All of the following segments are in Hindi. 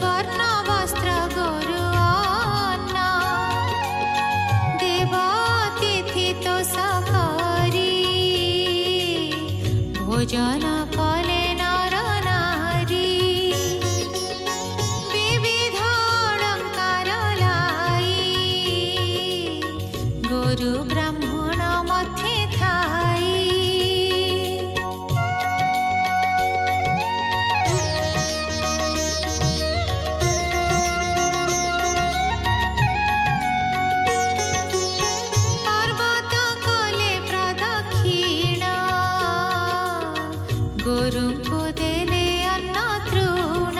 सुवर्ण वस्त्र गुरुअन्न देवातिथि तो सकारी भोजन कले नर नारी विविध अलंकार लाई गुरु ब्राह्मण मध्ये थाई गुरु को देले अन्न तृण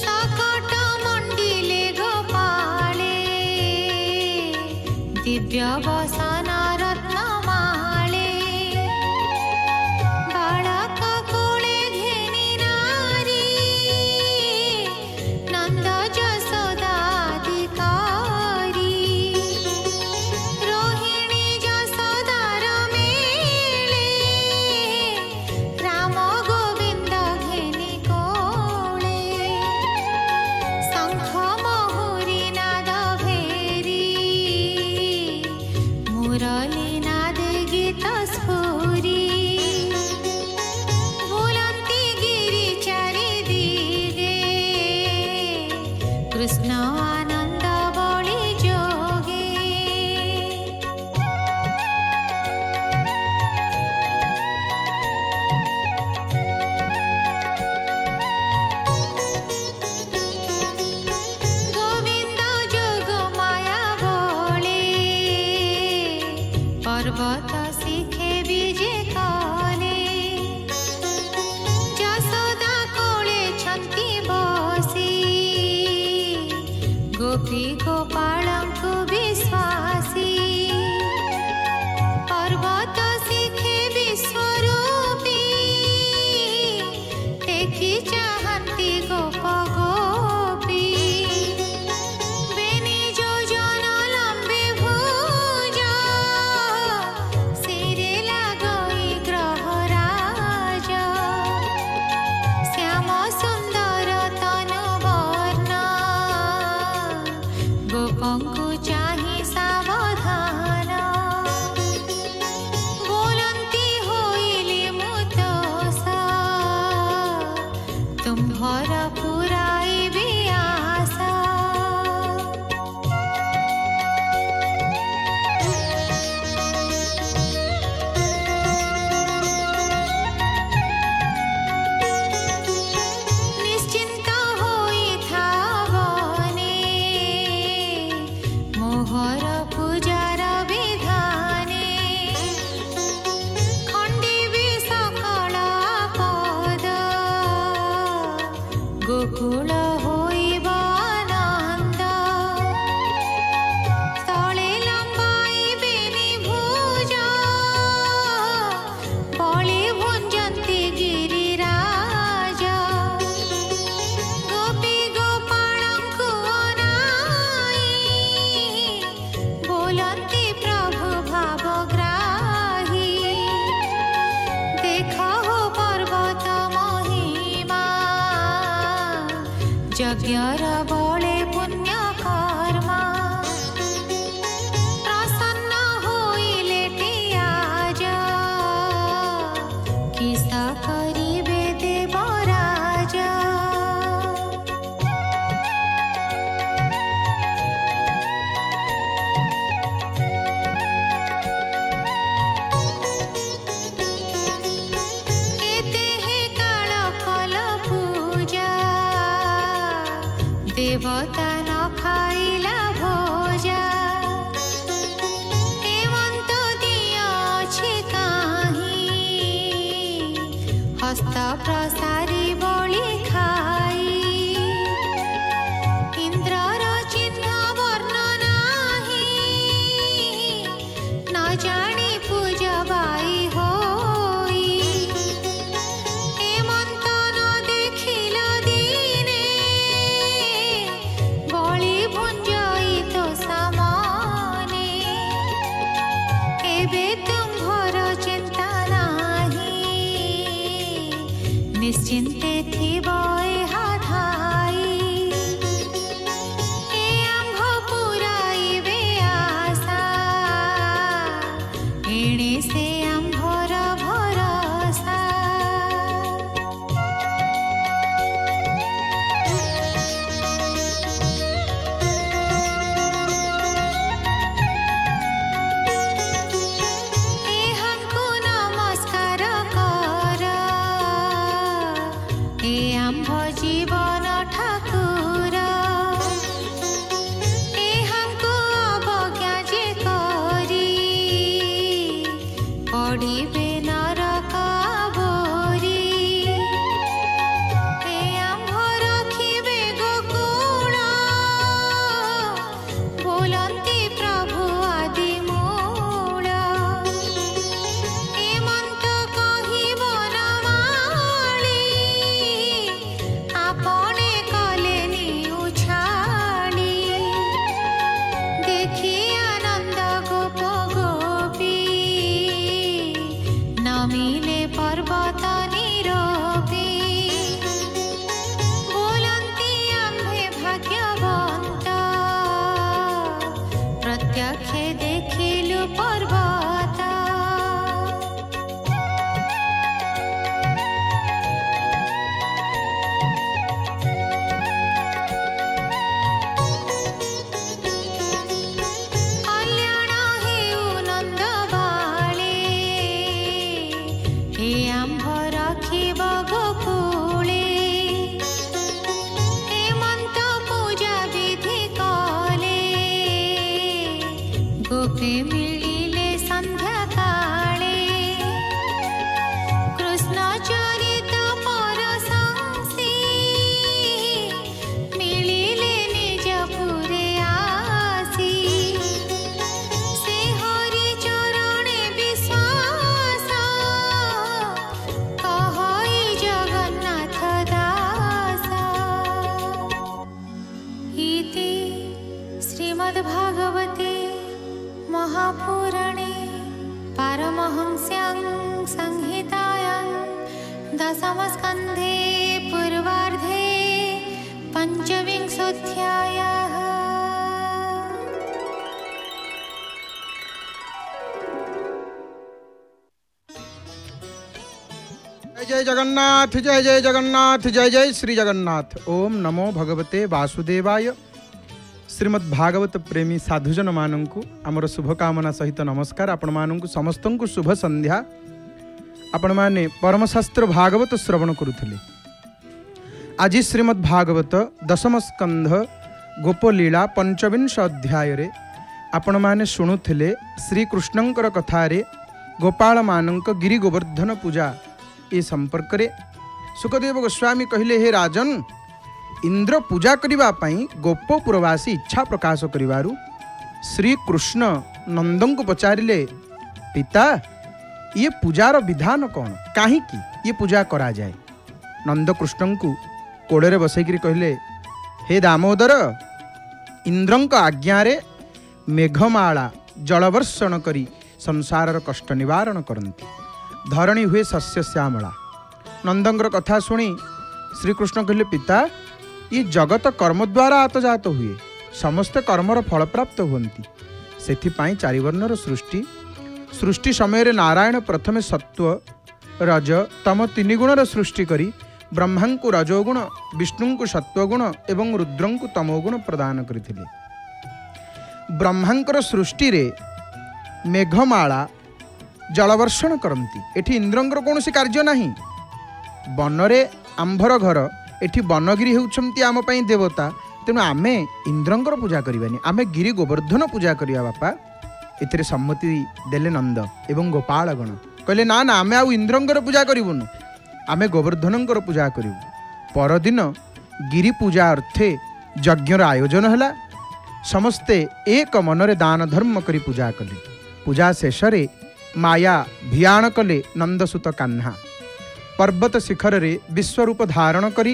सकट मंडिले गोपाले दिव्य वसन रत्नमाले बालक कोले घेनी नारी नंद जशोदाधिकारी रोहिणी जशोदार मेले राम गोविंद घेनी कोले शंख महुरी नाद भेरी मुरली नाद गीत स्फुरी बुलंती गिरी चारि दिगे कृष्ण आनंद बलि जोगे गोविंद जोग माया बोले पर्वत शिखे विजे कले जशोदा कोले छंती बसी गोपी गोपालंकु विश्वासी पर्वत शिखे विश्वरूपी देखी चाहती गोप गोपी बेनी जोजन लंबे भुजा सिरे लगई ग्रहराज श्याम सुंदर तनु वर्ण गोपंकु चाहि सावधान बोलंती होइले मुतोष तुम्भर पुराइबे आशा निश्चिंत होई थावने मोहर पूजार विधाने खंडिबे सकल पद गोकुल होइब आनंद तले लंबाइबेनि भुज बलि भुंजन्ति गिरिराज गोपी गोपालंकु अनाई बोलन्ति प्रभु भावग्राही देखो पर्वत महिमा यज्ञर बले पुण्य कर्मा प्रसन्न होइले आज किस करिबे देवराज एते हे काल कल पूजा देवता न खाइला भोजा हेमंत दिया अछि काहि हस्त प्रसारी बलि खाई इंद्रर चिन्ह वर्ण नाही न जानी पूजबाई होई हेमंत न देखिल दिने जीवन ठाकुर एहांको अवज्ञा जे करी पढ़िबे नरक बोरी ए आंभ रखिबे गोकुल बोलंती प्रभु आदि मूल एमंत कहिब नमाली आपणे कलेनि उछाली देखी आनंद गोप गोपी नमिले पर्वत निरोपी बोलंती आम्भे भाग्यवंत प्रत्यक्षे देखिलु पर्वत कल्याण हेउ नंद बाळे हे आंभ रखिब गोकुळे हेमंत पूजा विधि कले गोपे मिलिले संध्या काळे कृष्ण चरित परशंसी मिलिले निज पुरे आसी से हरि चरणे विश्वास कहई जगन्नाथ दास इति श्रीमद्भागवते महापुराणे पारमहंस्यां संहितायां दशमस्कन्धे पूर्वार्धे पञ्चविंशोऽध्यायः। जय जगन्नाथ जय जय जगन्नाथ जय जय श्री जगन्नाथ। ओम नमो भगवते वासुदेवाय। श्रीमद्भागवत प्रेमी साधुजन मानंकु आमर शुभकामना सहित नमस्कार। आपण मानंकु समस्तंकु शुभ संध्या। आपण माने परमशास्त्र भागवत श्रवण करुथिले। आज श्रीमद्भागवत दशम स्कंध गोपलीला पंचविंश अध्याय रे आपण माने शुणुथिले श्रीकृष्णंकर कथारे गोपाल मानंक गिरि गोवर्धन पूजा ए संपर्क रे सुखदेव गोस्वामी कहले हे राजन इंद्र पूजा करिबा पई गोपपुरवासी इच्छा प्रकाश करिवारु श्री कृष्ण नंदन को पचारिले पिता ये पूजार विधान कौन काहे कि ये पूजा करा जाए। नंद कृष्ण को कोड़े बसैकरी कहले हे दामोदर इंद्रंक आज्ञा रे मेघमाला जलवर्षण करी संसारर कष्ट निवारण करती धरणी हुए शस्य श्यामला। नंदंकर कथा शुणी श्रीकृष्ण कहले पिता ये जगत कर्म द्वारा आतजात हुए समस्त कर्मर फल प्राप्त हुंती सेथिपाई चारिवर्णर सृष्टि सृष्टि समय रे नारायण प्रथमे सत्व रज तम तीन गुणर सृष्टि करी ब्रह्मा को रजोगुण विष्णु को सत्वगुण एवं रुद्रं को तमोगुण प्रदान करथिले। ब्रह्मांकर सृष्टि रे मेघमाला जलवर्षण करती एठी इंद्रंकर कौन कार्य नहीं। बनरे आंभर घर एठी बनगिरी होउछंती आम पई देवता तेणु आमे इंद्रंकर पूजा करिबानी आमे गिरि गोवर्धन पूजा करिया बापा। एथिरे सम्मति देले नंद एवं गोपालगण कहले ना ना आमे आउ इंद्रंकर पूजा करिबुनु आमे गोवर्धनंकर पूजा करिबु। परदिन गिरि पूजा अर्थे यज्ञर आयोजन हला समस्ते एक मनरे दान धर्म करी पूजा कले। पूजा शेष रे माया भियाण कले नंदसुत कान्हा पर्वत शिखर रे विश्वरूप धारण करी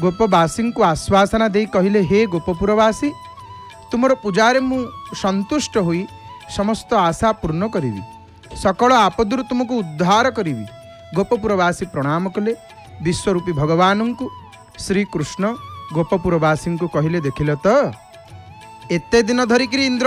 गोपवासी को आश्वासना दे कहले हे गोपपुरवासी तुमर पूजारे मु संतुष्ट होई समस्त आशा पूर्ण करी सकल आपदुर तुमको उद्धार करी। गोपपुरवासी प्रणाम कले विश्वरूपी भगवान को श्रीकृष्ण गोपपुरवासी को कहले देखिल तो एते दिन धरिकी इंद्र